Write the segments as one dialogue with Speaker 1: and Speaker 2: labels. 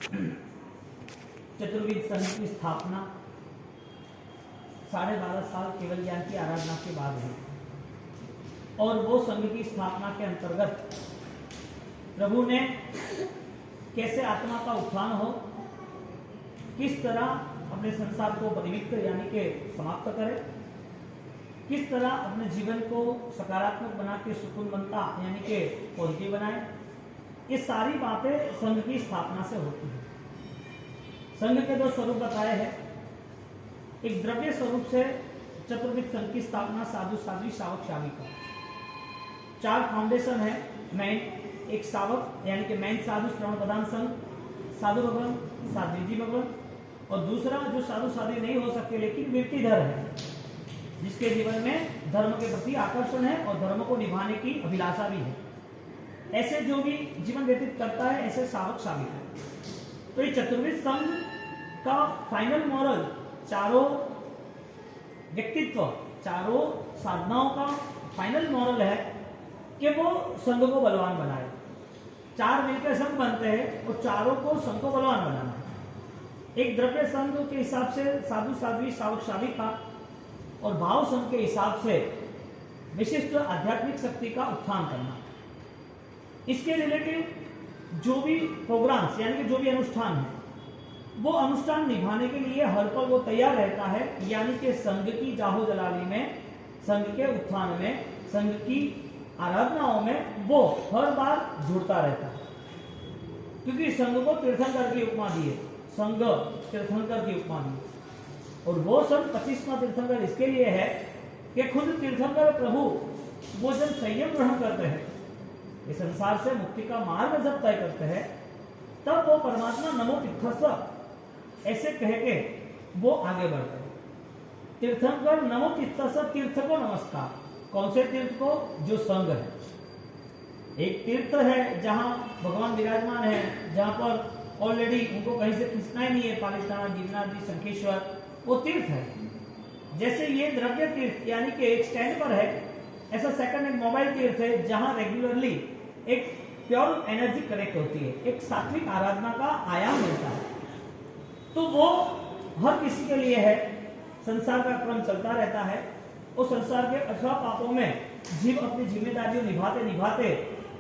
Speaker 1: चतुर्विद संघ की स्थापना 12.5 साल केवल ज्ञान की आराधना के बाद हुई और वो संघ की स्थापना के अंतर्गत प्रभु ने कैसे आत्मा का उत्थान हो, किस तरह अपने संसार को परिविक्त यानी कि समाप्त करे, किस तरह अपने जीवन को सकारात्मक बना के सुकूनमंता यानी कि पॉजिटिव बनाए, ये सारी बातें संघ की स्थापना से होती है। संघ के 2 स्वरूप बताए हैं। एक द्रव्य स्वरूप से चतुर्विद संघ की स्थापना साधु साध्वी शावक शाविका 4 फाउंडेशन है। मैन एक शावक यानी कि मैन साधु श्रवण प्रधान संघ, साधु भगवान साध्वी जी भगवान, और दूसरा जो साधु साध्वी नहीं हो सकते लेकिन वृत्तिधर है, जिसके जीवन में धर्म के प्रति आकर्षण है और धर्म को निभाने की अभिलाषा भी है। ऐसे जो भी जीवन व्यतीत करता है ऐसे शावक शाविक है। तो ये चतुर्विद संघ का फाइनल मॉरल, चारों व्यक्तित्व, चारों साधनाओं का फाइनल मॉरल है कि वो संघ को बलवान बनाए। 4 मिलकर संघ बनते हैं और चारों को संघ को बलवान बनाना है। एक द्रव्य संघ के हिसाब से साधु साध्वी शावक शाविका और भाव संघ के हिसाब से विशिष्ट आध्यात्मिक शक्ति का उत्थान करना। इसके रिलेटिव जो भी प्रोग्राम्स यानी कि जो भी अनुष्ठान है वो अनुष्ठान निभाने के लिए हर पल वो तैयार रहता है, यानी कि संघ की जाहो जलाली में, संघ के उत्थान में, संघ की आराधनाओं में वो हर बार जुड़ता रहता है। क्योंकि संघ को तीर्थंकर की उपमा दी है, संघ तीर्थंकर की उपमा दी है। और वो संघ 25वां तीर्थंकर इसके लिए है कि खुद तीर्थंकर प्रभु वो जब संयम ग्रहण करते हैं, ये संसार से मुक्ति का मार्ग जब तय करते हैं, तब वो परमात्मा नमो तीर्थस्व ऐसे कह के वो आगे बढ़ते हैं। तीर्थंकर नमो तीर्थस्व, तीर्थ को नमस्कार। कौन से तीर्थ को? जो संघ है। एक तीर्थ है जहां भगवान विराजमान है, जहां पर ऑलरेडी उनको कहीं से खींचना ही नहीं है, पालिताना, गिरनार, शंखेश्वर, वो तीर्थ है। जैसे ये द्रव्य तीर्थ यानी कि एक स्टैंड पर है, ऐसा सेकंड एक मोबाइल तीर्थ है जहां रेगुलरली एक प्योर एनर्जी कनेक्ट होती है, एक सात्विक आराधना का आयाम मिलता है। तो वो हर किसी के लिए है। संसार का क्रम चलता रहता है और संसार के 18 पापों में जीव अपनी जिम्मेदारियों निभाते निभाते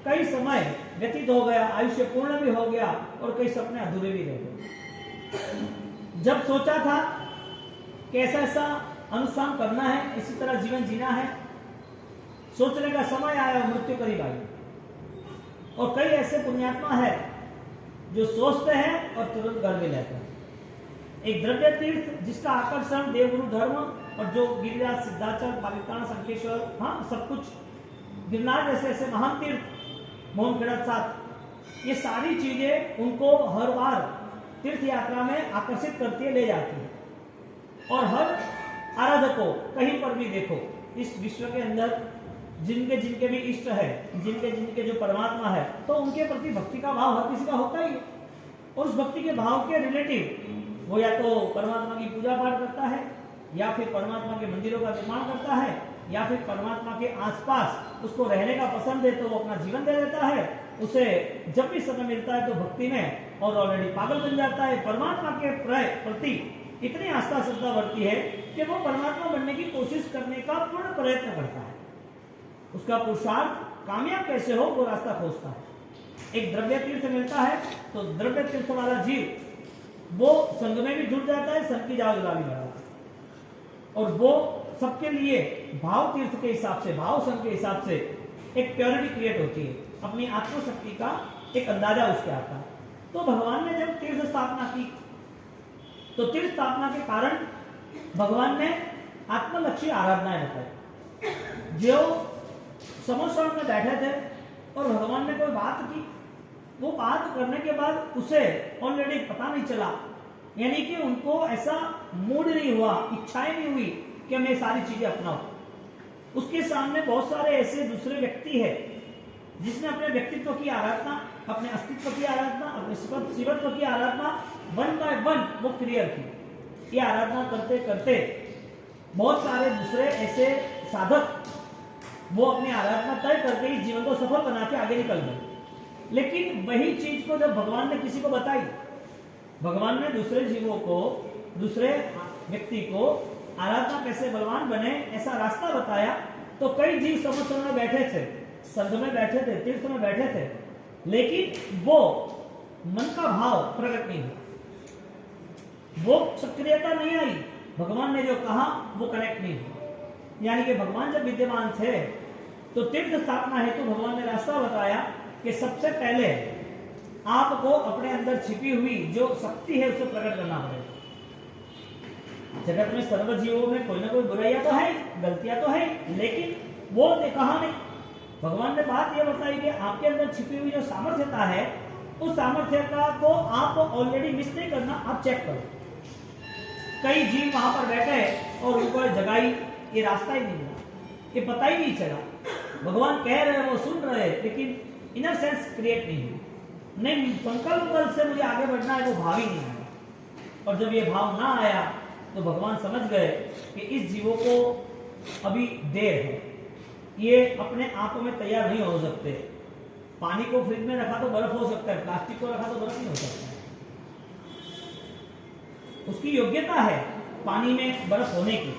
Speaker 1: कई समय व्यतीत हो गया, आयुष्य पूर्ण भी हो गया और कई सपने अधूरे भी रह गए। जब सोचा था कि ऐसा ऐसा अनुष्ठान करना है, इसी तरह जीवन जीना है, सोचने का समय आया, मृत्यु करीब आई। और कई ऐसे पुण्यात्मा है जो सोचते हैं और तुरंत घर में लेते हैं। एक द्रव्य तीर्थ जिसका आकर्षण देवगुरु धर्म और जो गिरिराज, सिद्धाचल, पालिताना, शंखेश्वर, हाँ सब कुछ, गिरनार जैसे ऐसे महान तीर्थ, मोहनखेड़ा साथ, ये सारी चीजें उनको हर बार तीर्थ यात्रा में आकर्षित करती है, ले जाती है। और हर आराधक को कहीं पर भी देखो इस विश्व के अंदर जिनके जिनके भी इष्ट है, जिनके जिनके जो परमात्मा है, तो उनके प्रति भक्ति का भाव हर किसी का होता ही है। और उस भक्ति के भाव के रिलेटिव वो या तो परमात्मा की पूजा पाठ करता है, या फिर परमात्मा के मंदिरों का निर्माण करता है, या फिर परमात्मा के आसपास उसको रहने का पसंद है तो वो अपना जीवन दे देता है। उसे जब भी समय मिलता है तो भक्ति में और ऑलरेडी पागल बन जाता है। परमात्मा के प्रति इतनी आस्था श्रद्धा बढ़ती है कि वो परमात्मा बनने की कोशिश करने का पूर्ण प्रयत्न करता है। उसका पुरुषार्थ कामयाब कैसे हो वो रास्ता खोजता है। एक द्रव्य तीर्थ मिलता है तो द्रव्य तीर्थ वाला जीव वो संघ में भी जुड़ जाता है, संघ की जाओ जलाली बढ़ाता है। और वो सबके लिए भाव तीर्थ के हिसाब से, भाव संघ के हिसाब से एक प्योरिटी क्रिएट होती है, अपनी आत्मशक्ति का एक अंदाजा उसके आता है। तो भगवान ने जब तीर्थ स्थापना की तो तीर्थ स्थापना के कारण भगवान ने आत्मलक्षी आराधनाएं बताई। जो समोसण में बैठे थे और भगवान ने कोई बात की, वो बात करने के बाद उसे ऑलरेडी पता नहीं चला, यानी कि उनको ऐसा मूड नहीं हुआ, इच्छाएं नहीं हुई कि मैं सारी चीजें अपनाऊं। उसके सामने बहुत सारे ऐसे दूसरे व्यक्ति है जिसने अपने व्यक्तित्व की आराधना, अपने अस्तित्व की आराधना, अपने शिवत्व की आराधना वन बाय वन वो क्लियर की। ये आराधना करते करते बहुत सारे दूसरे ऐसे साधक वो अपनी आराधना तय करके इस जीवन को सफल बना के आगे निकल गए। लेकिन वही चीज को जब भगवान ने किसी को बताई भगवान ने दूसरे जीवों को, दूसरे व्यक्ति को आराधना कैसे बलवान बने ऐसा रास्ता बताया। तो कई जीव समुद्र में बैठे थे, संघ में बैठे थे, तीर्थ में बैठे थे, लेकिन वो मन का भाव प्रकट नहीं हुआ, वो सक्रियता नहीं आई, भगवान ने जो कहा वो कनेक्ट नहीं हुआ। यानी कि भगवान जब विद्यमान थे तो तीर्थ स्थापना हेतु तो भगवान ने रास्ता बताया कि सबसे पहले आपको अपने अंदर छिपी हुई जो शक्ति है उसे प्रकट करना पड़ेगा। जगत में सर्व जीवों में कोई ना कोई बुराइयां तो है, गलतियां तो है, लेकिन वो कहा नहीं। भगवान ने बात यह बताई कि आपके अंदर छिपी हुई जो सामर्थ्यता है उस सामर्थ्यता को आप ऑलरेडी मिस नहीं करना, आप चेक करो। कई जीव वहां पर बैठे और उनको जगाई, ये रास्ता ही नहीं मिला, ये पता ही नहीं चला। भगवान कह रहे हैं, वो सुन रहे हैं, लेकिन इनर सेंस क्रिएट नहीं हुई। नहीं, संकल्प बल से मुझे आगे बढ़ना है, वो भाव ही नहीं आया। और जब ये भाव ना आया तो भगवान समझ गए कि इस जीवों को अभी देर है, ये अपने आप में तैयार नहीं हो सकते। पानी को फ्रिज में रखा तो बर्फ हो सकता है, प्लास्टिक को रखा तो बर्फ नहीं हो सकता। उसकी योग्यता है पानी में बर्फ होने की।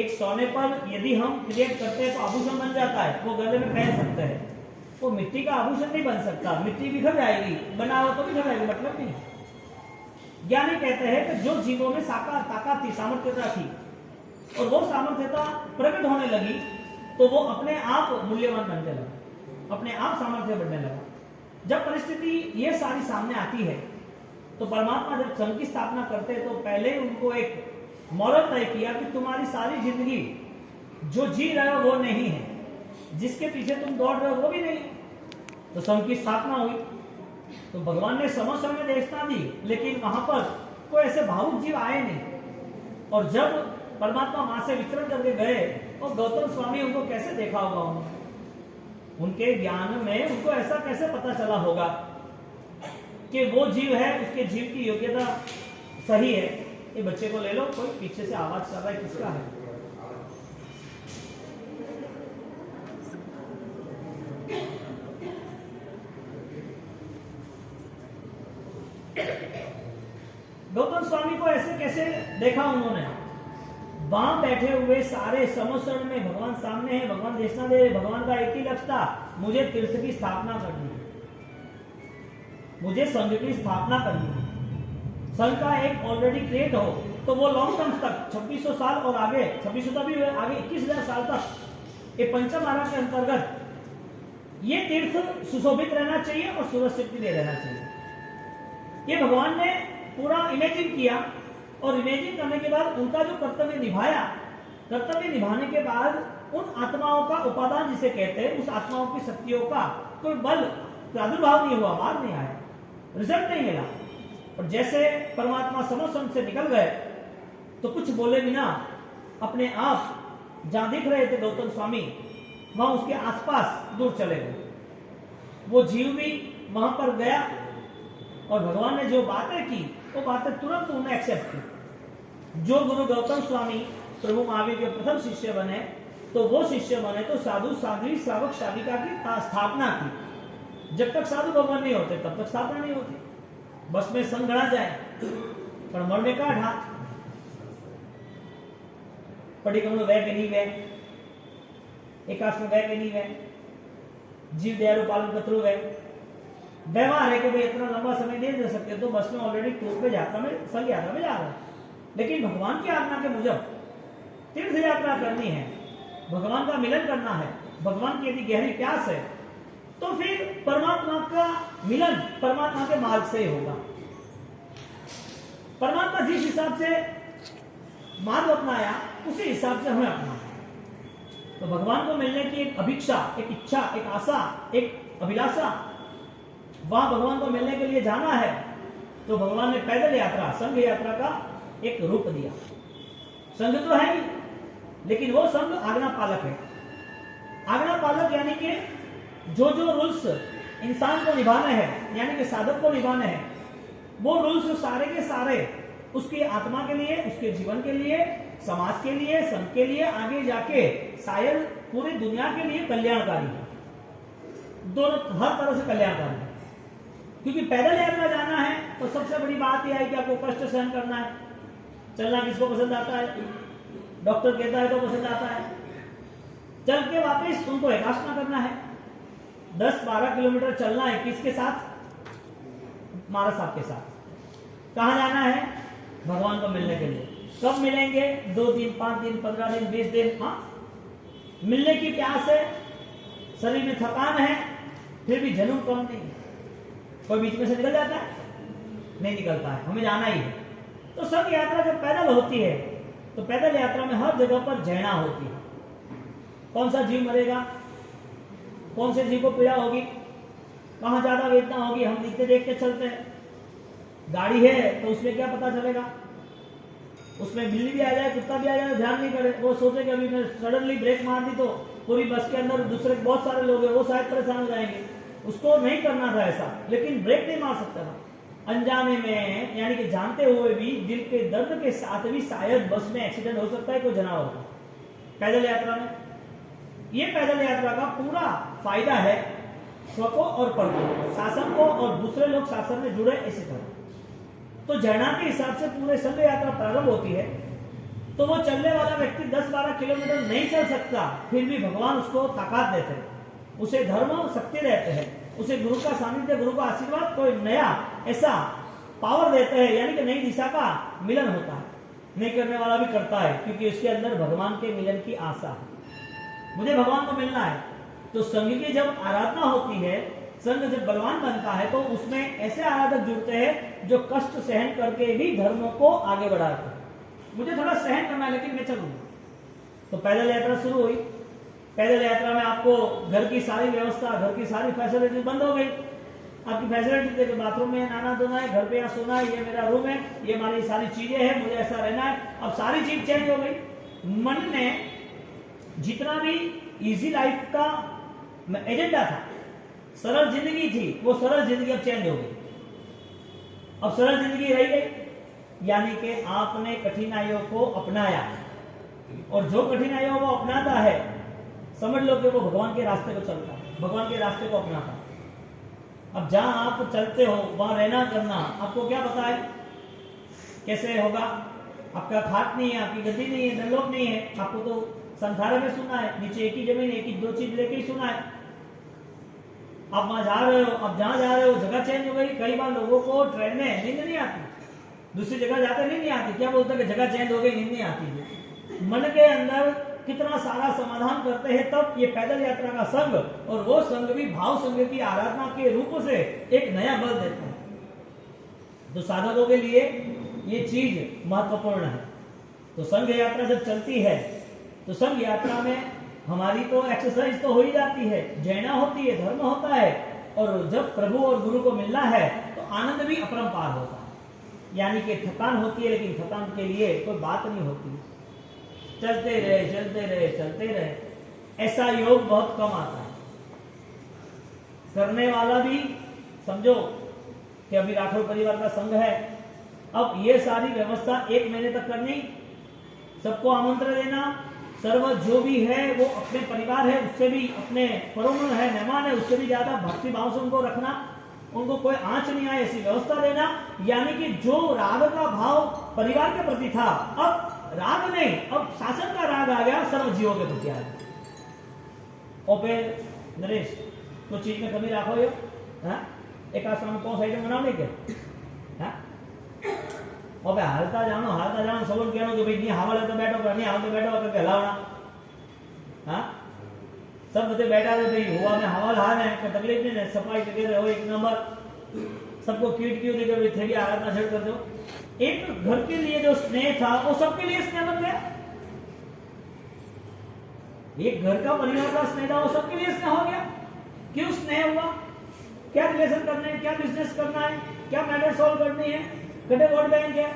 Speaker 1: एक सोने पर यदि हम क्रिएट करते हैं तो आभूषण बन जाता है, वो गले में पहन सकते हैं। वो मिट्टी का आभूषण नहीं बन सकता, मिट्टी बिखर जाएगी, बना हो तो बिखर जाएगी, मतलब नहीं। ज्ञानी कहते हैं कि जो जीवों में ताकत थी, सामर्थ्यता थी, और वो सामर्थ्यता प्रकट होने लगी तो वो अपने आप मूल्यवान बनने लगा, अपने आप सामर्थ्य बढ़ने लगा। जब परिस्थिति ये सारी सामने आती है तो परमात्मा जब संघ की स्थापना करते हैं तो पहले उनको एक मॉरल तय किया कि तुम्हारी सारी जिंदगी जो जी रहे हो वो नहीं है, जिसके पीछे तुम दौड़ रहे हो वो भी नहीं। तो संघ की स्थापना हुई तो भगवान ने समस्त में देशना दी, लेकिन वहां पर कोई ऐसे भावुक जीव आए नहीं। और जब परमात्मा वहां से विचरण करके गए और गौतम स्वामी उनको कैसे देखा होगा, उनके ज्ञान में उनको ऐसा कैसे पता चला होगा कि वो जीव है, उसके जीव की योग्यता सही है। ये बच्चे को ले लो, कोई पीछे से आवाज कर रहा है, किसका है? गौतम स्वामी को ऐसे कैसे देखा उन्होंने? वहां बैठे हुए सारे समोसण में भगवान सामने है, भगवान देशना दे, भगवान का एक ही लक्ष्य था, मुझे तीर्थ की स्थापना करनी है, मुझे संघ की स्थापना करनी है। संघ का एक ऑलरेडी क्रिएट हो तो वो लॉन्ग टर्म तक 2600 साल और आगे 2600 तक भी आगे 21,000 साल तक ये पंचम आरा के अंतर्गत ये तीर्थ सुशोभित रहना चाहिए और सुरक्षित भी रहना चाहिए। ये भगवान ने पूरा इमेजिन किया और इमेजिन करने के बाद उनका जो कर्तव्य निभाया, कर्तव्य निभाने के बाद उन आत्माओं का उपादान जिसे कहते हैं, उस आत्माओं की शक्तियों का कोई बल प्रादुर्भाव नहीं हुआ, मार नहीं आया, रिजल्ट नहीं मिला। और जैसे परमात्मा समोसन से निकल गए तो कुछ बोले बिना अपने आप जहां दिख रहे थे गौतम स्वामी, वहां उसके आसपास दूर चले गए। वो जीव भी वहां पर गया और भगवान ने जो बातें की वो बातें तुरंत उन्हें एक्सेप्ट की। जो गुरु गौतम स्वामी प्रभु महावीर के प्रथम शिष्य बने तो वो शिष्य बने तो साधु साध्वी श्रावक शाविका की स्थापना की। जब तक साधु भगवान नहीं होते तब तक स्थापना नहीं होती। बस में संग गढ़ा जाए पर मरने का ढा पढ़ी कमलो वह के नहीं वह एकाश में वह के नहीं वह जीव दयालु पालन कतरु वह व्यवहार है कि भाई इतना लंबा समय नहीं दे सकते तो बस में ऑलरेडी टूर पे यात्रा में संघ यात्रा में जा रहा है। लेकिन भगवान की आज्ञा के मुजब तीर्थ यात्रा करनी है, भगवान का मिलन करना है, भगवान की यदि गहरी प्यास है तो फिर परमात्मा का मिलन परमात्मा के मार्ग से ही होगा। परमात्मा जिस हिसाब से मार्ग अपनाया उसी हिसाब से हमें अपनाना। तो भगवान को मिलने की एक अभिक्षा, एक इच्छा, एक आशा, एक अभिलाषा, वहां भगवान को मिलने के लिए जाना है तो भगवान ने पैदल यात्रा, संघ यात्रा का एक रूप दिया। संघ तो है ही, लेकिन वो संघ आज्ञा पालक है। आज्ञा पालक यानी कि जो रूल्स इंसान को निभाने हैं, यानी कि साधक को निभाने हैं, वो रूल्स सारे के सारे उसकी आत्मा के लिए, उसके जीवन के लिए, समाज के लिए, संघ के लिए, आगे जाके शायद पूरी दुनिया के लिए कल्याणकारी है। दोनों हर तरह से कल्याणकारी है। क्योंकि पैदल यात्रा जाना है तो सब सबसे बड़ी बात यह है कि आपको कष्ट सहन करना है। चलना किसको पसंद आता है? डॉक्टर कहता है तो पसंद आता है। चल के वापस उनको एकाशना करना है। 10-12 किलोमीटर चलना है, किसके साथ? महाराज साहब के साथ। कहां जाना है? भगवान को मिलने के लिए। कब मिलेंगे? 2 दिन, 5 दिन, 15 दिन, 20 दिन। हाँ, मिलने की प्यास है, शरीर में थकान है, फिर भी जुनून कम नहीं। कोई बीच में से निकल जाता है? नहीं निकलता है, हमें जाना ही है। तो संघ यात्रा जब पैदल होती है तो पैदल यात्रा में हर जगह पर जैना होती है। कौन सा जीव मरेगा, कौन से जीव को पीड़ा होगी, कहां ज्यादा वेदना होगी, हम देखते देखते चलते हैं। गाड़ी है तो उसमें क्या पता चलेगा? उसमें बिल्ली भी आ जाए, कुत्ता भी आ जाए, ध्यान नहीं करे। वो सोचे कि अभी मैं सडनली ब्रेक मार दी तो पूरी बस के अंदर दूसरे बहुत सारे लोग हैं, वो शायद परेशान हो जाएंगे। उसको नहीं करना था ऐसा, लेकिन ब्रेक नहीं मार सकता था। अनजाने में, यानी कि जानते हुए भी, दिल के दर्द के साथ भी शायद बस में एक्सीडेंट हो सकता है कोई जनावर का। पैदल यात्रा में ये पैदल यात्रा का पूरा फायदा है स्व को और पर को, शासन को और दूसरे लोग शासन में जुड़े, इसी तरह। तो जैना के हिसाब से पूरे संघ यात्रा प्रारंभ होती है। तो वो चलने वाला व्यक्ति 10-12 किलोमीटर नहीं चल सकता, फिर भी भगवान उसको ताकत देते हैं, उसे धर्म शक्ति देते हैं, उसे गुरु का सानिध्य, गुरु का आशीर्वाद, कोई नया ऐसा पावर देते हैं, यानी कि नई दिशा का मिलन होता है। नहीं करने वाला भी करता है, क्योंकि उसके अंदर भगवान के मिलन की आशा है। मुझे भगवान को मिलना है। तो संघ की जब आराधना होती है, संघ जब बलवान बनता है, तो उसमें ऐसे आराधक जुड़ते हैं जो कष्ट सहन करके भी धर्मों को आगे बढ़ाते हैं। मुझे थोड़ा सहन करना है, लेकिन मैं चलूंगा। तो पैदल यात्रा शुरू हुई। पैदल यात्रा में आपको घर की सारी व्यवस्था, घर की सारी फैसिलिटी बंद हो गई। आपकी फैसिलिटी देखिए, बाथरूम में नहाना धोना है, घर पे यहाँ सोना है, ये मेरा रूम है, ये हमारी सारी चीजें हैं, मुझे ऐसा रहना है। अब सारी चीज चेंज हो गई। मन में जितना भी इजी लाइफ का एजेंडा था, सरल जिंदगी थी, वो सरल जिंदगी अब चेंज हो गई। अब सरल जिंदगी रह गई, यानी कि आपने कठिनाइयों को अपनाया, और जो कठिनाइयों को अपनाता है, समझ लो कि वो भगवान के रास्ते को चलता है, भगवान के रास्ते को अपनाता है। अब जहां आप चलते हो वहां रहना करना, आपको क्या पता है कैसे होगा? आपका खाट नहीं है, आपकी गद्दी नहीं है, दंडलोक नहीं है, आपको तो संसार में सुना है, नीचे एक ही जमीन, एक ही 2 चीज लेके ही सुना है। आप वहां जा रहे हो, अब जहां जा रहे हो जगह चेंज हो गई। कई बार लोगों को ट्रेन में नींद नहीं आती, दूसरी जगह जाकर नींद नहीं आती। क्या बोलते हैं कि जगह चेंज हो गई, नींद नहीं आती। मन के अंदर कितना सारा समाधान करते हैं, तब ये पैदल यात्रा का संघ, और वो संघ भी भाव संघ की आराधना के रूप से एक नया बल देता है। तो साधकों के लिए ये चीज महत्वपूर्ण है। तो संघ यात्रा जब चलती है, तो संघ यात्रा में हमारी तो एक्सरसाइज तो हो ही जाती है, जैना होती है, धर्म होता है, और जब प्रभु और गुरु को मिलना है तो आनंद भी अपरंपार होता है। यानी कि थकान होती है, लेकिन थकान के लिए कोई बात नहीं होती। चलते रहे, चलते रहे, चलते रहे। ऐसा योग बहुत कम आता है। करने वाला भी समझो कि अभी राठौर परिवार का संघ है, अब ये सारी व्यवस्था 1 महीने तक करनी, सबको आमंत्रण देना, सर्व जो भी है वो अपने परिवार है उससे भी, अपने परोमन है, मेहमान है, उससे भी ज्यादा भक्ति भाव से उनको रखना, उनको कोई आंच नहीं आए ऐसी व्यवस्था देना। यानी कि जो राग का भाव परिवार के प्रति था, अब राग नहीं, अब शासन का राग आ गया, सर्व जीवों के प्रति आ गया। ओपे नरेश, कुछ चीज में कमी रखो ये, एक आश्रम कौन सा आइटम बनाओ क्या? ओपे हालता जानो सबून कहनो कि भाई नहीं हावल है तो बैठो, नहीं हावल तो बैठो करके हलावना। सब बच्चे बैठा रहे भाई, हुआ में हवाल हाल है, कोई तकलीफ नहीं है, सफाई करके हो 1 नंबर। सबको कीट क्यों देकर भाई थेड़ी आराधना छेड़ कर दो। एक घर के लिए जो स्नेह था वो सबके लिए स्नेह बन गया। एक घर का परिवार का स्नेह था वो सबके लिए स्नेह हो गया। क्यों स्नेह हुआ? क्या रिलेशन करने हैं, क्या बिजनेस करना है, क्या मैटर सॉल्व करनी है, कटे वोट बैंक है।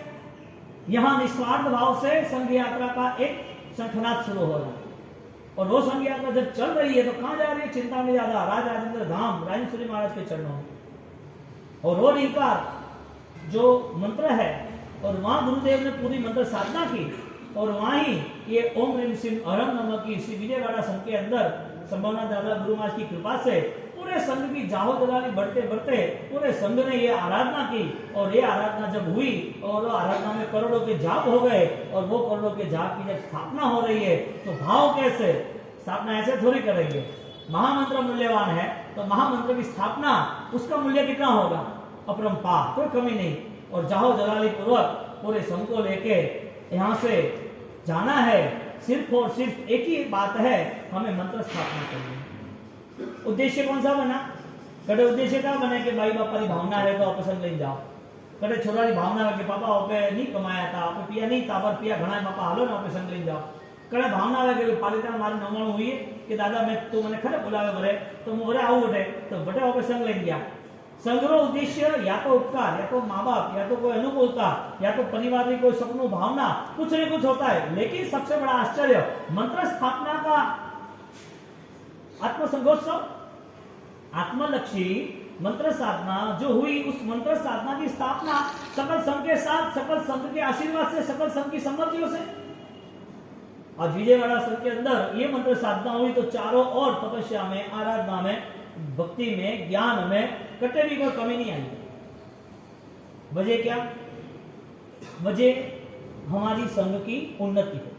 Speaker 1: यहां निस्वार्थ भाव से संघ यात्रा का एक शंखनाद शुरू हो रहा है। और वो संघ यात्रा जब चल रही है तो कहां जा रही है? चिंता में ज्यादा राज राजेंद्र धाम राजेंद्र महाराज के चरणों में। और वो रीकार जो मंत्र है, और वहां गुरुदेव ने पूरी मंत्र साधना की, और वहां ही ये ओम ह्रीम सिंह अरम नमः की श्री विजयवाड़ा संघ के अंदर संभावना दादा गुरु महाराज की कृपा से पूरे पूरे संघ की जाहो जलाली बढ़ते बढ़ते पूरे संघ ने ये आराधना की, और ये आराधना जब हुई और वो आराधना में करोड़ों के जाप हो गए, और वो करोड़ों के जाप की जब स्थापना हो रही है तो भाव कैसे, स्थापना ऐसे थोड़ी करेंगे। महामंत्र मूल्यवान है तो महामंत्र की स्थापना उसका मूल्य कितना होगा, अपरंपार, कोई कमी नहीं। और जाहो जलाली पूर्वक पूरे संघ को लेके यहाँ से जाना है। सिर्फ और सिर्फ एक ही बात है, हमें मंत्र स्थापना करनी है। उद्देश्य कौन सा बना, कड़े उद्देश्य क्या बने कि भाई बापा की भावना है तो आप संग ले जाओ, कड़े छोरा की भावना है कि पापा आपे नहीं कमाया था, आपे पिया नहीं था, पर पिया घना पापा हालो ना आप संग ले जाओ। कड़े भावना है कि पालिता मारी नमण हुई है कि दादा मैं तू मैंने खरे बुलावे बरे तो मैं बरे आऊ बटे तो बटे आप संग ले गया। संग्रह उद्देश्य या तो उपकार, या तो माँ बाप, या तो कोई अनुकूलता, या तो परिवार की कोई सपनों भावना, कुछ न कुछ होता है। लेकिन सबसे बड़ा आश्चर्य मंत्र स्थापना का आत्मसंघोत्सव, आत्मलक्षी मंत्र साधना जो हुई, उस मंत्र साधना की स्थापना सकल संघ के साथ, सकल संघ के आशीर्वाद से, सकल संघ की सम्मतियों से। आज विजयवाड़ा संघ के अंदर ये मंत्र साधना हुई तो चारों ओर तपस्या में, आराधना में, भक्ति में, ज्ञान में कटे भी कोई कमी नहीं आई। वजह क्या, वजह हमारी संघ की उन्नति है,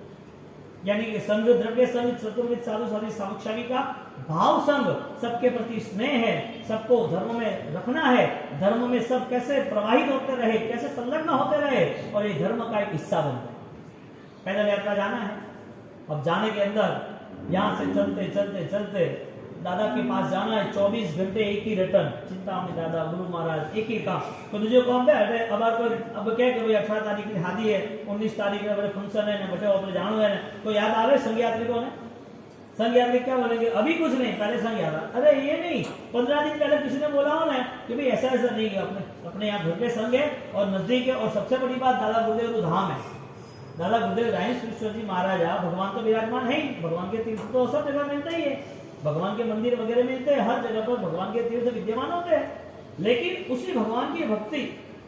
Speaker 1: यानी कि संघ, द्रव्य संघ, चतुर्विद साधु साधी सावक्षावी का भाव संघ, सबके प्रति स्नेह है, सबको धर्म में रखना है, धर्म में सब कैसे प्रवाहित होते रहे, कैसे संलग्न होते रहे, और ये धर्म का एक हिस्सा बन जाए। पैदल यात्रा जाना है, अब जाने के अंदर यहां से चलते चलते चलते दादा के पास जाना है, 24 घंटे एक ही रिटर्न, चिंता में दादा गुरु महाराज एक ही काम, तो तुझे काम है अब क्या कि भाई 18 तारीख की शादी है, 19 तारीख में बड़े फंक्शन है, बटे ऊपर जाना है, तो याद आवे संघ यात्रिकों ने। संघ यात्री क्या बोलेंगे, अभी कुछ नहीं, पहले संघ यात्रा, अरे ये नहीं, 15 दिन पहले किसी ने बोला हो ना कि भाई ऐसा ऐसा नहीं है, अपने यहाँ घर के संघ है और नजदीक है, और सबसे बड़ी बात दादा गुरुदेव धाम है। दादा गुरुदेव रायेश्वरेश्वर जी महाराजा भगवान तो विराजमान है ही, भगवान के तीर्थ तो सब जगह मिलते ही है, भगवान के मंदिर वगैरह मिलते हैं, हर जगह पर भगवान के तीर्थ विद्यमान होते हैं। लेकिन उसी भगवान की भक्ति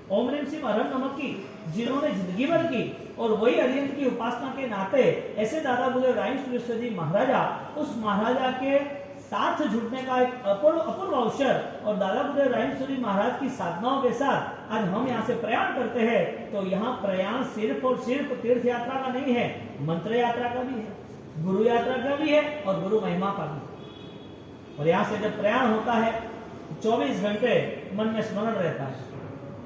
Speaker 1: ओम ह्रीम सिंह हरम नमः की जिन्होंने जिंदगी भर की, और वही हरियंत्र की उपासना के नाते ऐसे दादा गुरुदेव रायेश्वरेश्वर जी महाराजा, उस महाराजा के साथ जुड़ने का एक अपूर्व अवसर, और दादा गुरुदेव रायेश्वर जी महाराज की साधनाओं के साथ आज हम यहाँ से प्रयाण करते हैं। तो यहाँ प्रयाण सिर्फ और सिर्फ तीर्थ यात्रा का नहीं है, मंत्र यात्रा का भी है, गुरु यात्रा का भी है, और गुरु महिमा का भी है। और यहाँ से जब प्रयाण होता है 24 घंटे मन में स्मरण रहता है,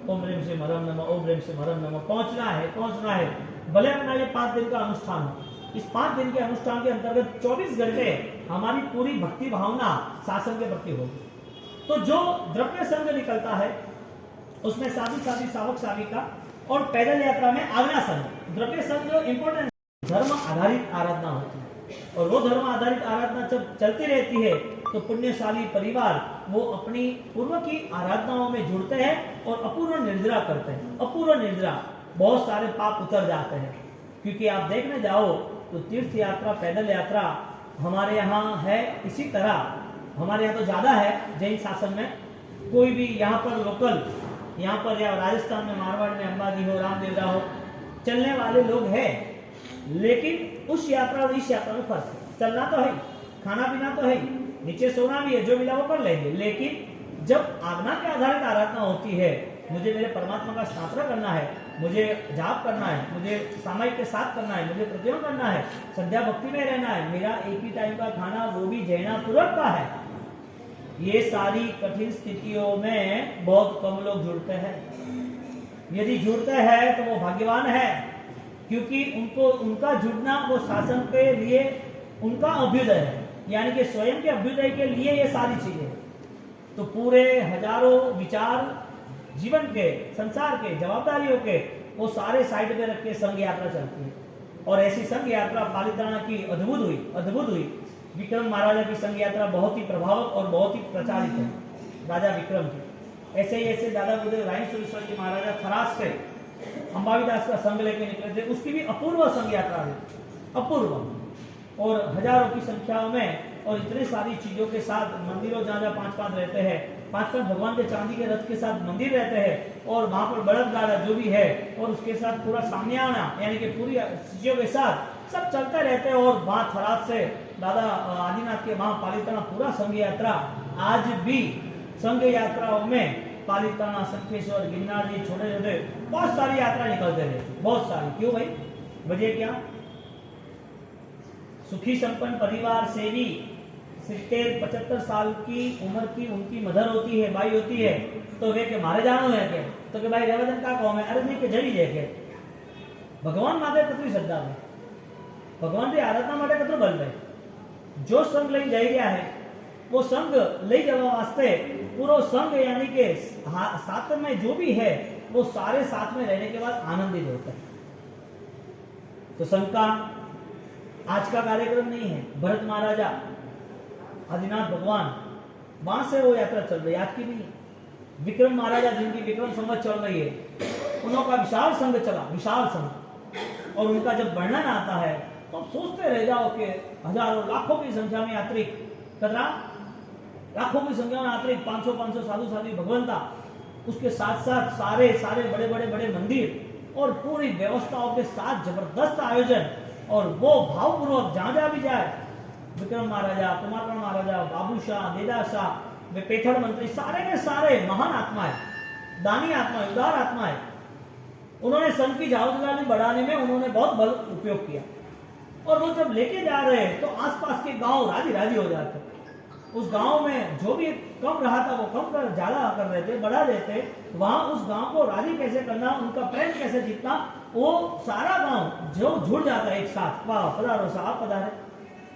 Speaker 1: ओम ह्रीम सिंह हरम नमः, ओम ह्रीम सिंह हरम नमः, पहुंचना है। भले अपना ये 5 दिन का अनुष्ठान हो, इस 5 दिन के अनुष्ठान के अंतर्गत 24 घंटे हमारी पूरी भक्ति भावना शासन के प्रति होगी। तो जो द्रव्य संघ निकलता है उसमें साधु साधी सावक साविका, और पैदल यात्रा में आज्ञा संघ। द्रव्य संघ जो इम्पोर्टेंट धर्म आधारित आराधना होती है, और वो धर्म आधारित आराधना जब चलती रहती है तो पुण्यशाली परिवार वो अपनी पूर्व की आराधनाओं में जुड़ते हैं और अपूर्व निर्जरा करते हैं। अपूर्व निर्जरा, बहुत सारे पाप उतर जाते हैं, क्योंकि आप देखने जाओ तो तीर्थ यात्रा, पैदल यात्रा हमारे यहाँ है इसी तरह, हमारे यहाँ तो ज्यादा है जैन शासन में। कोई भी यहाँ पर लोकल, यहाँ पर या राजस्थान में, मारवाड़ में अंबाजी हो, रामदेवरा हो, चलने वाले लोग हैं, लेकिन उस यात्रा और इस यात्रा में फर्क है। चलना तो है, खाना पीना तो है, नीचे सोना भी है, जो मिला वो कर लेंगे, लेकिन जब आज्ञा के आधारित आराधना होती है, मुझे मेरे परमात्मा का स्थापना करना है, मुझे जाप करना है, मुझे सामायिक के साथ करना है, मुझे प्रतिमा करना है, संध्या भक्ति में रहना है, मेरा एक ही टाइम का खाना वो भी जैना पूरक का है, ये सारी कठिन स्थितियों में बहुत कम लोग जुड़ते हैं। यदि जुड़ते हैं तो वो भाग्यवान है, क्योंकि उनको उनका जुड़ना वो शासन के लिए उनका अभ्युदय है, यानी कि स्वयं के अभ्युदय के लिए ये सारी चीजें। तो पूरे हजारों विचार जीवन के, संसार के, जवाबदारियों के, वो सारे साइड पे रख के संघ यात्रा चलती है। और ऐसी संघ यात्रा पालिताना की अद्भुत हुई। विक्रम महाराजा की संघ यात्रा बहुत ही प्रभावक और बहुत ही प्रचारित है, राजा विक्रम की। ऐसे ही ऐसे दादा गुरुदेव रायेश्वरेश्वर जी महाराजा खरास से अंबाविदास का संघ लेके निकले थे, उसकी भी अपूर्व संघ यात्रा है, अपूर्व, और हजारों की संख्याओं में, और इतनी सारी चीजों के साथ मंदिरों जहाँ जहाँ 5-5 रहते हैं, 5-5 भगवान के चांदी के रथ के साथ मंदिर रहते हैं, और वहां पर बड़द गाड़ा जो भी है, और उसके साथ पूरा सामयाना यानी कि पूरी चीजों के साथ सब चलते रहते हैं। और वहां थराद से दादा आदिनाथ के वहां पालिताना पूरा संघ यात्रा आज भी संघ यात्राओं में पालिताना, शंखेश्वर, गिरनार जी, छोटे छोटे बहुत सारी यात्रा निकलते रहती, बहुत सारी। क्यों भाई? वजह क्या? सुखी संपन्न परिवार से भी 70-75 साल की उम्र की उनकी मदर होती है, बाई होती है, तो वे के मारे जानो है के तो के भाई रेवजन का कौम है, अरे नहीं के जड़ी है के भगवान माते कतरी श्रद्धा है, भगवान की आराधना माटे कतरो बल है। जो संघ लई जाई गया है वो संघ लई जावा वास्ते पूरा संघ यानी के साथ में जो भी है वो सारे साथ में रहने के बाद आनंदित होता है। तो संघ का आज का कार्यक्रम नहीं है। भरत महाराजा, आदिनाथ भगवान, वहां से वो यात्रा चल रही है, आज की नहीं। विक्रम महाराजा जिनकी विक्रम संवत चल रही है, उनका विशाल संघ चला, विशाल संघ, और उनका जब वर्णन आता है तो आप सोचते रह जाओ कि हजारों लाखों की संख्या में यात्री, कतरा लाखों की संख्या में यात्री, 500 साधु साधु भगवंता, उसके साथ साथ सारे सारे बड़े बड़े बड़े मंदिर और पूरी व्यवस्थाओं के साथ जबरदस्त आयोजन, और वो भावपूर्वक जहां जहां भी जाए, विक्रम महाराजा, कुमारकर्ण महाराजा, बाबू शाह, देदा शाह, वे पेथड़ मंत्री, सारे के सारे महान आत्माएं, दानी आत्माएं, उदार आत्माएं, उन्होंने संघ की जागरूकता बढ़ाने में उन्होंने बहुत बल उपयोग किया। और वो जब लेके जा रहे हैं तो आसपास के गांव राजी राजी हो जाते। उस गांव में जो भी कम रहा था वो कम कर ज्यादा कर रहे थे, बढ़ा देते। वहां उस गांव को राजी कैसे करना, उनका प्रेम कैसे जीतना, वो सारा गांव जो जुड़ जाता है एक साथ, वाह पधारो साहब पधारे।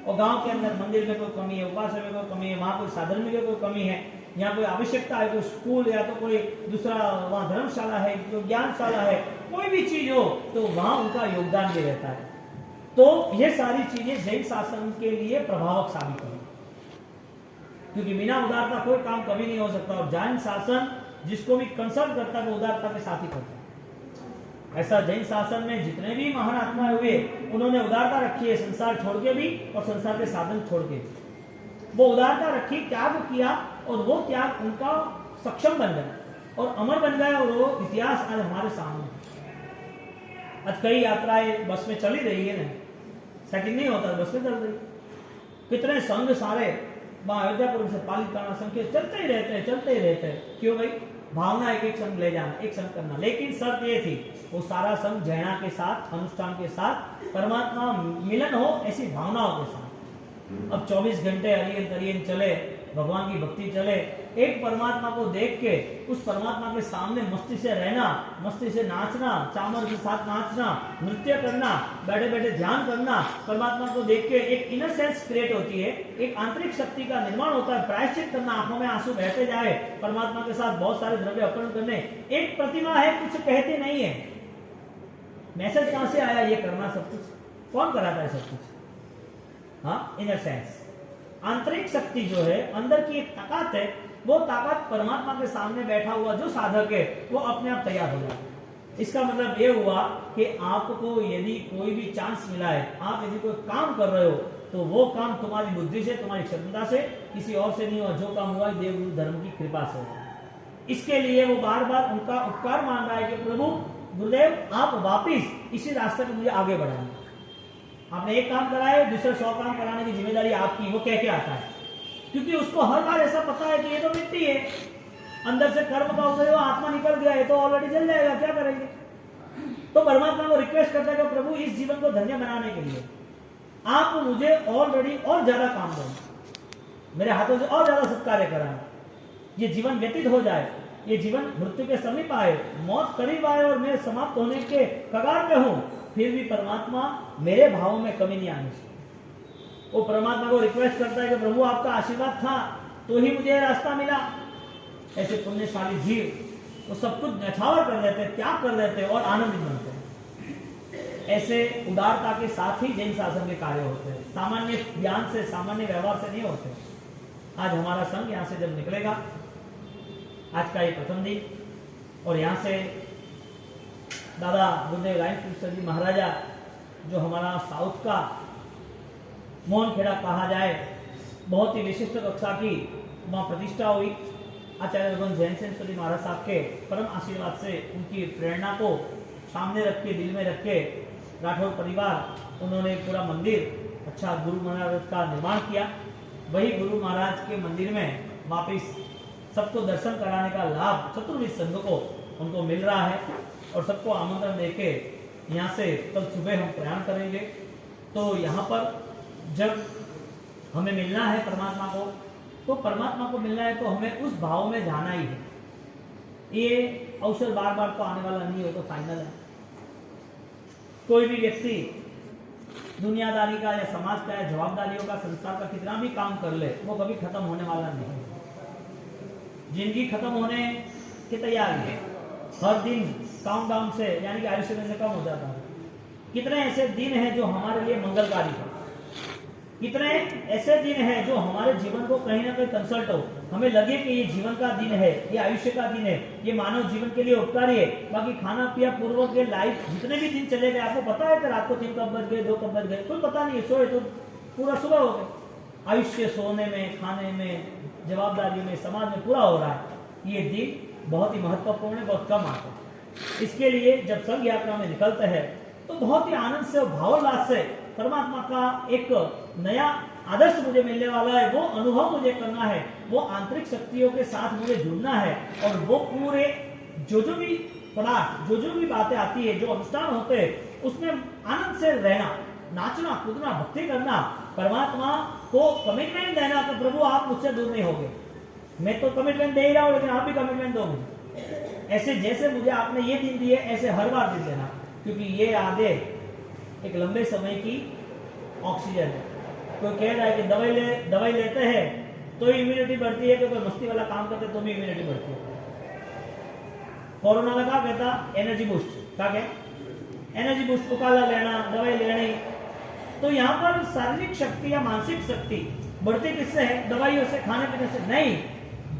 Speaker 1: और गांव के अंदर मंदिर में कोई कमी है, उपासना में कोई कमी है, वहां कोई साधन में कोई कमी है, यहाँ कोई आवश्यकता है, कोई स्कूल या तो कोई दूसरा वहां धर्मशाला है, कोई ज्ञानशाला है, कोई भी चीज हो तो वहां उनका योगदान भी रहता है। तो ये सारी चीजें जैन शासन के लिए प्रभावक साबित हुई, क्योंकि बिना उदारता कोई काम कभी नहीं हो सकता। और जैन शासन जिसको भी कंसल्ट करता है वो उदारता के साथ ही करता है। ऐसा जैन शासन में जितने भी महान आत्मा हुए उन्होंने उदारता रखी है, संसार छोड़ के भी और संसार के साधन छोड़ के भी वो उदारता रखी, त्याग किया, और वो त्याग उनका सक्षम बन गया और अमर बन गया। और वो इतिहास आज हमारे सामने। आज कई यात्राएं बस में चली रही है ना, सेटिंग नहीं होता, बस में चल रही। कितने संघ सारे वहां अयोध्यापुर से पालिताना संख्या चलते ही रहते हैं, चलते ही रहते हैं। क्यों भाई? भावना एक एक संघ ले जाना, एक संघ करना। लेकिन शर्त ये थी वो सारा संघ जैना के साथ, अनुष्ठान के साथ, परमात्मा मिलन हो ऐसी भावनाओं के साथ। अब 24 घंटे अरियन तरियन चले, भगवान की भक्ति चले, एक परमात्मा को देख के उस परमात्मा के सामने मस्ती से रहना, मस्ती से नाचना, चामर के साथ नाचना, नृत्य करना, बैठे बैठे ध्यान करना, परमात्मा को देख के एक इनर सेंस क्रिएट होती है, एक आंतरिक शक्ति का निर्माण होता है। प्रायश्चित करना, आंखों में आंसू बहते जाए, परमात्मा के साथ बहुत सारे द्रव्य अर्पण करने। एक प्रतिमा है, कुछ कहते नहीं है, मैसेज कहां से आया? ये करना सब कुछ कौन कराता है? सब कुछ हाँ, इनर सेंस, आंतरिक शक्ति जो है, अंदर की एक ताकत है, वो ताकत परमात्मा के सामने बैठा हुआ जो साधक है वो अपने आप तैयार हो जाता है। इसका मतलब ये हुआ कि आपको यदि कोई भी चांस मिला है, आप यदि कोई काम कर रहे हो तो वो काम तुम्हारी बुद्धि से, तुम्हारी क्षमता से, किसी और से नहीं हुआ। जो काम हुआ देव धर्म की कृपा से हुआ। इसके लिए वो बार बार उनका उपकार मान रहा है कि प्रभु गुरुदेव आप वापिस इसी रास्ते पर मुझे आगे बढ़ाएं। आपने एक काम कराया, दूसरे 100 काम कराने की जिम्मेदारी आपकी। वो कह के आता है, क्योंकि उसको हर बार ऐसा पता है कि ये तो मिट्टी है, अंदर से कर्म का उदय हुआ, आत्मा निकल गया, ये तो ऑलरेडी जल जाएगा, क्या करेंगे? तो परमात्मा को रिक्वेस्ट करता है कि प्रभु इस जीवन को धन्य बनाने के लिए आप मुझे ऑलरेडी और ज्यादा काम दो, मेरे हाथों से और ज्यादा सत्कार्य कराएं, ये जीवन व्यतीत हो जाए, ये जीवन मृत्यु के समीप आए, मौत करीब आए और मैं समाप्त होने के कगार पे हूं, फिर भी परमात्मा मेरे भावों में कमी नहीं आनी चाहिए। वो परमात्मा को रिक्वेस्ट करता है कि प्रभु आपका आशीर्वाद था तो ही मुझे रास्ता मिला। ऐसे पुण्यशाली जीव वो सब कुछ न्यौछावर कर देते, त्याग कर देते और आनंदित बनते हैं। ऐसे उदारता के साथ ही जैन शासन के कार्य होते हैं, सामान्य ज्ञान से, सामान्य व्यवहार से नहीं होते। आज हमारा संघ यहाँ से जब निकलेगा, आज का ये प्रथम दिन, और यहाँ से दादा गुरुदेव रायपुर जी महाराजा, जो हमारा साउथ का मोहनखेड़ा कहा जाए, बहुत ही विशिष्ट कक्षा की वहाँ प्रतिष्ठा हुई। आचार्य रघुवंश जैन सेन महाराज साहब के परम आशीर्वाद से, उनकी प्रेरणा को सामने रख के, दिल में रख के, राठौर परिवार उन्होंने पूरा मंदिर अच्छा गुरु महाराज का निर्माण किया। वही गुरु महाराज के मंदिर में वापिस सबको दर्शन कराने का लाभ चतुर्विध संघ को उनको मिल रहा है और सबको आमंत्रण देके यहाँ से कल सुबह हम प्रयाण करेंगे। तो यहाँ पर जब हमें मिलना है परमात्मा को, तो परमात्मा को मिलना है तो हमें उस भाव में जाना ही है। ये अवसर बार बार तो आने वाला नहीं हो, तो फाइनल है। कोई भी व्यक्ति दुनियादारी का या समाज का या जवाबदारियों का, संसार का कितना भी काम कर ले, वो कभी खत्म होने वाला नहीं है। जिंदगी खत्म होने की तैयारी है। हर दिन काउंटडाउन से, यानी कि आयुष्य में से कम हो जाता है। कितने ऐसे दिन हैं जो हमारे लिए मंगलकारी हो, कितने ऐसे दिन हैं जो हमारे जीवन को कहीं ना कहीं कंसल्ट हो, हमें लगे कि ये जीवन का दिन है, ये आयुष्य का दिन है, ये मानव जीवन के लिए उपकारी है। बाकी खाना पिया पूर्वक के लाइफ जितने भी दिन चले गए, आपको पता है कि रात को 3 कब बज गए, 2 कब बज गए, कोई पता नहीं है। सोए तो पूरा सुबह हो गए। आयुष्य सोने में, खाने में, जवाबदारी में, समाज में पूरा हो रहा है। ये दिन बहुत ही महत्वपूर्ण है, बहुत कम आता है। इसके लिए जब संघ यात्रा में निकलते हैं तो बहुत ही आनंद से और भावोल्लास से परमात्मा का एक नया आदर्श मुझे मिलने वाला है, वो अनुभव मुझे करना है, वो आंतरिक शक्तियों के साथ मुझे जुड़ना है और वो पूरे जो भी पदार्थ, जो भी बातें आती है, जो अनुष्ठान होते हैं, उसमें आनंद से रहना, नाचना, कूदना, भक्ति करना, परमात्मा को कमिटमेंट देना कि प्रभु आप मुझसे दूर नहीं होगे। मैं तो कमिटमेंट दे ही रहा हूं, लेकिन आप भी कमिटमेंट दो मुझे। ऐसे जैसे मुझे आपने ये दिन दिए, ऐसे हर बार दिन देना, क्योंकि ये यादें एक लंबे समय की ऑक्सीजन है। कोई कह रहा है कि दवाई लेते हैं तो इम्यूनिटी बढ़ती है, कि कोई मस्ती वाला काम करते तो भी इम्यूनिटी बढ़ती है। कोरोना में क्या कहता, एनर्जी बूस्ट, क्या एनर्जी बूस्ट को काला लेना, दवाई लेनी। तो यहाँ पर शारीरिक शक्ति या मानसिक शक्ति बढ़ती किससे है? दवाइयों से, खाने पीने से नहीं।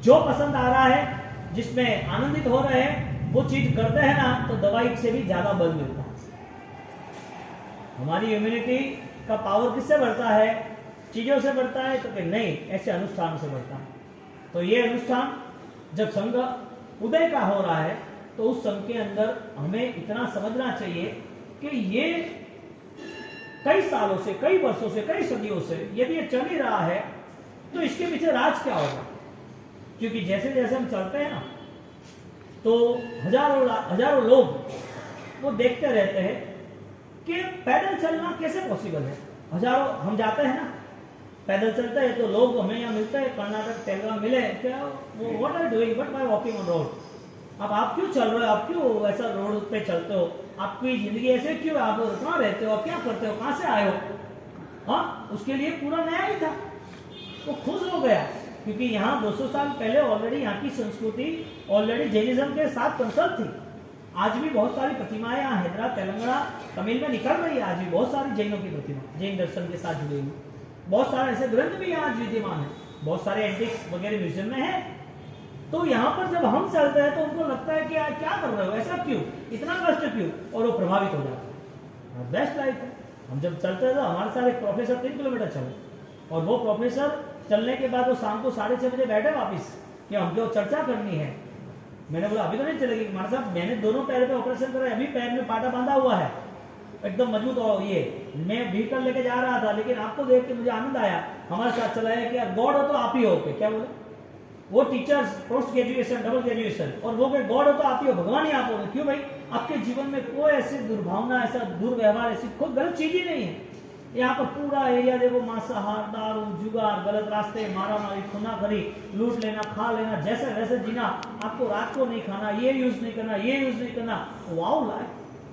Speaker 1: जो पसंद आ रहा है, जिसमें आनंदित हो रहे हैं, वो चीज करते हैं ना, तो दवाई से भी ज्यादा बल मिलता है। हमारी इम्यूनिटी का पावर किससे बढ़ता है? चीजों से बढ़ता है? तो नहीं, ऐसे अनुष्ठान से बढ़ता है। तो ये अनुष्ठान जब संघ उदय का हो रहा है, तो उस संघ के अंदर हमें इतना समझना चाहिए कि ये कई सालों से, कई वर्षों से, कई सदियों से यदि ये चल ही रहा है, तो इसके पीछे राज क्या होगा? क्योंकि जैसे जैसे हम चलते हैं ना, तो हजारों लोग वो देखते रहते हैं कि पैदल चलना कैसे पॉसिबल है। हजारों हम जाते हैं ना, पैदल चलते हैं, तो लोग हमें यहाँ मिलते हैं, कर्नाटक, तेलंगाना मिले, क्या वो what are doing, but by walking on road. अब आप क्यों चल रहे हो? आप क्यों ऐसा रोड पे चलते हो? आपकी जिंदगी ऐसे क्यों? आप कहाँ रहते हो? क्या करते हो? कहाँ से आए हो? हाँ, उसके लिए पूरा नया ही था। वो खुश हो गया, क्योंकि यहाँ 200 साल पहले ऑलरेडी यहाँ की संस्कृति ऑलरेडी जैनिज्म के साथ कंसल्ट थी। आज भी बहुत सारी प्रतिमाएं यहाँ हैदराबाद, तेलंगाना, तमिल में निकल रही है। आज भी बहुत सारी जैनों की प्रतिमा जैन दर्शन के साथ जुड़ी हुई, बहुत सारे ऐसे ग्रंथ भी यहाँ विद्यमान है, बहुत सारे एंटिक्स वगैरह म्यूजियम में है। तो यहाँ पर जब हम चलते हैं तो उनको लगता है कि यार क्या कर रहे हो, ऐसा क्यों, इतना कष्ट क्यों, और वो प्रभावित हो जाते हैं। बेस्ट लाइफ है। हम जब चलते हैं तो हमारे साथ एक प्रोफेसर 3 किलोमीटर चले, और वो प्रोफेसर चलने के बाद वो शाम को 6:30 बजे बैठे वापिस कि हमको चर्चा करनी है। मैंने बोला अभी तो नहीं चलेगी हमारे साहब, मैंने दोनों पैर पे ऑपरेशन करा, अभी पैर में पाटा बांधा हुआ है एकदम मजबूत। और ये मैं व्हीकल लेके जा रहा था, लेकिन आपको देख के मुझे आनंद आया, हमारे साथ चला है कि गॉड हो तो आप ही हो। क्या बोले वो teachers, post graduation, double graduation, और वो गॉड हो तो आप ही हो, भगवान ही आप हो। क्यों भाई? आपके जीवन में कोई ऐसी दुर्भावना, ऐसा दुर्व्यवहार, ऐसी कोई गलत चीज ही नहीं है। यहाँ पर पूरा एरिया देखो, मांसाहार, दारू, जुगार, गलत रास्ते, मारा मारी, खुनाखोरी, लूट लेना, खा लेना, जैसे वैसे जीना। आपको रात को नहीं खाना, ये यूज नहीं करना, ये यूज नहीं करना। वाओ लाइफ,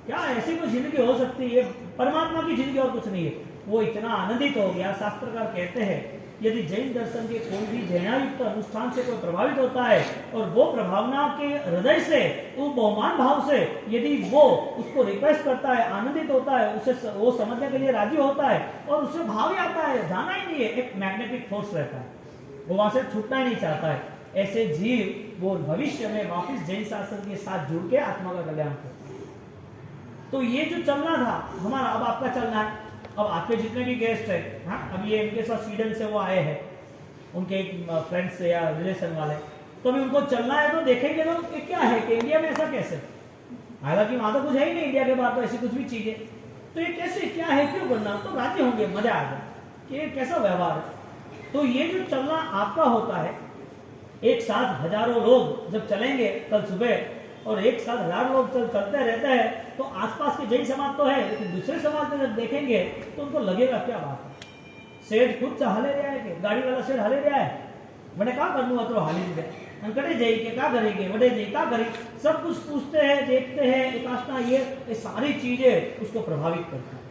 Speaker 1: क्या ऐसी कोई जिंदगी हो सकती है? परमात्मा की जिंदगी और कुछ नहीं है। वो इतना आनंदित हो गया। शास्त्रकार कहते हैं यदि जैन दर्शन के कोई भी जैनायुक्त अनुष्ठान से कोई प्रभावित होता है, और वो प्रभावना के हृदय से, वो बहुमान भाव से यदि वो उसको रिक्वेस्ट करता है, आनंदित होता है, उसे वो समझने के लिए राजी होता है, और उससे भाव ही आता है, जाना ही नहीं है, एक मैग्नेटिक फोर्स रहता है, वो वहां से छूटना ही नहीं चाहता है। ऐसे जीव वो भविष्य में वापिस जैन शासन के साथ जुड़ के आत्मा का कल्याण करते हैं। तो ये जो चलना था हमारा, अब आपका चलना है। अब आपके जितने भी गेस्ट है, हाँ, अब ये इनके साथ स्वीडन से वो आए हैं, उनके फ्रेंड्स से या रिलेशन वाले, तो अभी उनको चलना है, तो देखेंगे लोग कि क्या है कि इंडिया में ऐसा कैसे, हालांकि वहां तो कुछ है ही नहीं, इंडिया के बाद तो ऐसी कुछ भी चीज है, तो ये कैसे, क्या है, क्यों करना, तो राजी होंगे, मजा आ जाए कि ये कैसा व्यवहार है। तो ये जो चलना आपका होता है, एक साथ हजारों लोग जब चलेंगे कल सुबह और एक साथ हजारों लोग चलते रहते हैं तो आसपास के जैन समाज तो है, लेकिन दूसरे समाज में जब देखेंगे तो उनको लगेगा क्या बात है, सेठ खुद हले रहा है कि गाड़ी वाला सेठ हले रहा है, मैंने क्या करनू अतो हाली दे अंकड़े जाई के क्या करेंगे बड़े जाई क्या करी, सब कुछ पूछते हैं, देखते हैं, उपासना ये सारी चीजें उसको प्रभावित करती है।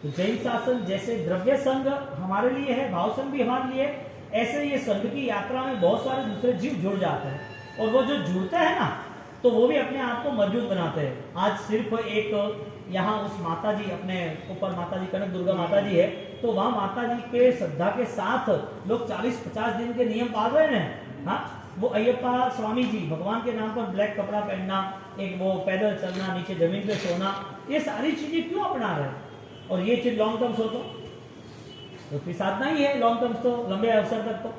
Speaker 1: तो जैन शासन जैसे द्रव्य संघ हमारे लिए है, भाव संघ भी हमारे लिए, ऐसे ये संघ की यात्रा में बहुत सारे दूसरे जीव जुड़ जाते हैं और वो जो जुड़ते हैं ना तो वो भी अपने आप को मजबूत बनाते हैं। आज सिर्फ एक यहाँ उस माता जी अपने ऊपर माता जी कनक दुर्गा माता जी है, तो वहाँ माता जी के श्रद्धा के साथ लोग 40-50 दिन के नियम पाल रहे हैं। हाँ, वो अय्यप्पा स्वामी जी भगवान के नाम पर ब्लैक कपड़ा पहनना, एक वो पैदल चलना, नीचे जमीन पे सोना, ये सारी चीजें क्यों अपना रहे हैं? और ये चीज लॉन्ग टर्म सोचो तो फिर साधना ही है, लॉन्ग टर्म तो लंबे अवसर तक तो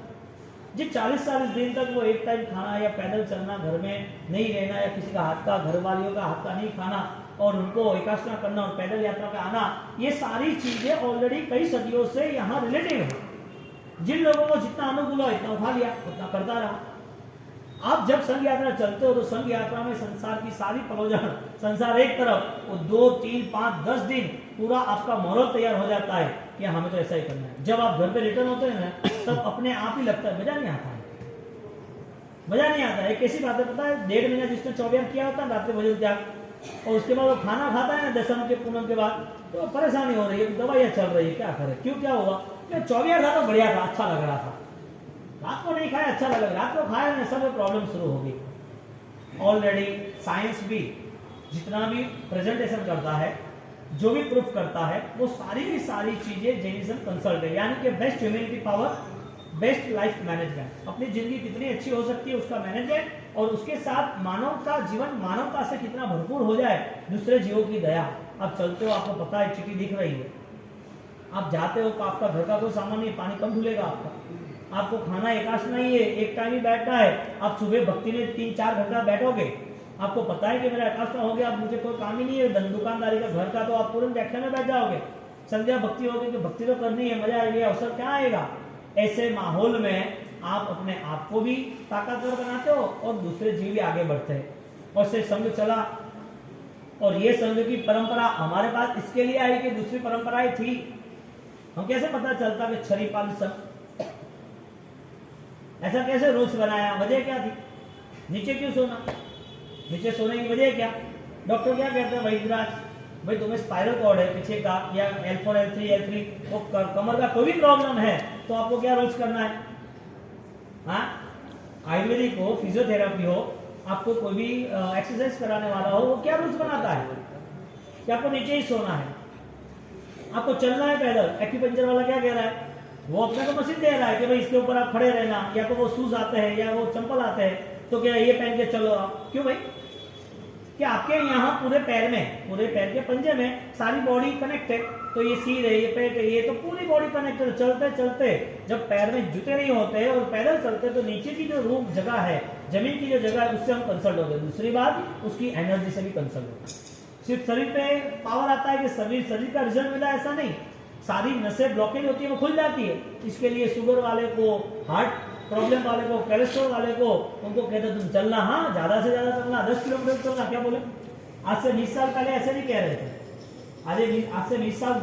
Speaker 1: जी 40-40 दिन तक वो एक टाइम खाना या पैदल चलना, घर में नहीं रहना या किसी का हाथ का, घर वालियों का हाथ का नहीं खाना और उनको एकासना करना और पैदल यात्रा पे आना, ये सारी चीजें ऑलरेडी कई सदियों से यहाँ रिलेटिव है। जिन लोगों को जितना अनुकूल हो इतना उठा लिया, उतना करता रहा। आप जब संघ यात्रा चलते हो तो संघ यात्रा में संसार की सारी प्रयोजन, संसार एक तरफ, वो 2, 3, 5, 10 दिन पूरा आपका मोरल तैयार हो जाता है कि हमें तो ऐसा ही करना है। जब आप घर पे रिटर्न होते हैं ना तब अपने आप ही लगता है मजा नहीं आता है, मजा नहीं आता है। एक ऐसी बात है, पता है 1.5 महीना जिसने चौबियार किया होता है रात्रि भोजन त्याग, और उसके बाद वो खाना खाता है ना दशम के पूनम के बाद, तो परेशानी हो रही है, दवाइयाँ चल रही है, क्या करे, क्यों क्या हुआ? चौबियार था तो बढ़िया था, अच्छा लग रहा था, रात को नहीं खाया अच्छा लगा, रात को खाया ना सब प्रॉब्लम शुरू हो गई। ऑलरेडी साइंस भी जितना भी प्रेजेंटेशन करता है, जो भी प्रूफ करता है, वो सारी की सारी चीजें जैनिज्म कंसल्ट है, यानी कि best humanity power, best life management, अपनी जिंदगी कितनी अच्छी हो सकती है उसका मैनेजमेंट, और उसके साथ मानव का जीवन मानवता से कितना भरपूर हो जाए, दूसरे जीवों की दया। आप चलते हो, आपको पता है चिट्ठी दिख रही है, आप जाते हो, आपका घर का कोई सामान नहीं, पानी कम धुलेगा आपको खाना एकाश नहीं है, एक टाइम ही बैठना है। आप सुबह भक्ति में 3-4 घंटा बैठोगे, आपको पता है कि मेरा एकाशना हो गया, अब मुझे कोई काम ही नहीं है दुकानदारी का, घर का, तो आप तुरंत व्याख्या में बैठ जाओगे। संध्या भक्ति होगी कि भक्ति तो करनी है, मजा आएगी, अवसर क्या आएगा? ऐसे माहौल में आप अपने आप को भी ताकतवर बनाते हो और दूसरे जीव भी आगे बढ़ते हैं। और से संघ चला, और ये संघ की परंपरा हमारे पास इसके लिए आई कि दूसरी परंपराएं थी। हम कैसे पता चलता कि छरीपाल संघ ऐसा कैसे रूल्स बनाया? वजह क्या थी? नीचे क्यों सोना? नीचे सोने की वजह क्या? डॉक्टर क्या कहते हैं वैद्यराज, भाई तुम्हें स्पाइरल कॉर्ड है पीछे का, या L4, L3, L3, तो कमर का कोई भी प्रॉब्लम है तो आपको क्या रूल्स करना है? हाँ, आयुर्वेदिक हो, फिजियोथेरेपी हो, आपको कोई भी एक्सरसाइज कराने वाला हो, वो क्या रूल्स बनाता है कि आपको नीचे ही सोना है, आपको चलना है पैदल। एक्यूपंक्चर वाला क्या कह रहा है? वो अपने को मशीन दे रहा है कि भाई इसके ऊपर आप खड़े रहना, या तो वो शूज आते हैं या वो चंपल आते हैं, तो क्या ये पहन के चलो आप। क्यों भाई? कि आपके यहाँ पूरे पैर में, पूरे पैर के पंजे में सारी बॉडी कनेक्ट है, तो ये सिर है, ये पेट है, ये तो पूरी बॉडी कनेक्ट है। चलते चलते जब पैर में जूते नहीं होते और पैदल चलते तो नीचे की जो रूम जगह है, जमीन की जो जगह है, उससे हम कंसल्ट होते हैं। दूसरी बात, उसकी एनर्जी से भी कंसल्ट होते हैं। सिर्फ शरीर पे पावर आता है कि शरीर का रिजल्ट मिला, ऐसा नहीं। सारी नसें ब्लॉकेज होती है, वो खुल जाती है। इसके लिए शुगर वाले को, हार्ट प्रॉब्लम वाले को, कोलेस्ट्रॉल वाले को, उनको कहते तुम चलना, हाँ ज्यादा से ज्यादा चलना, 10 किलोमीटर चलना। क्या बोले? आज से 20 साल पहले ऐसे नहीं कह रहे थे। आज से 20 साल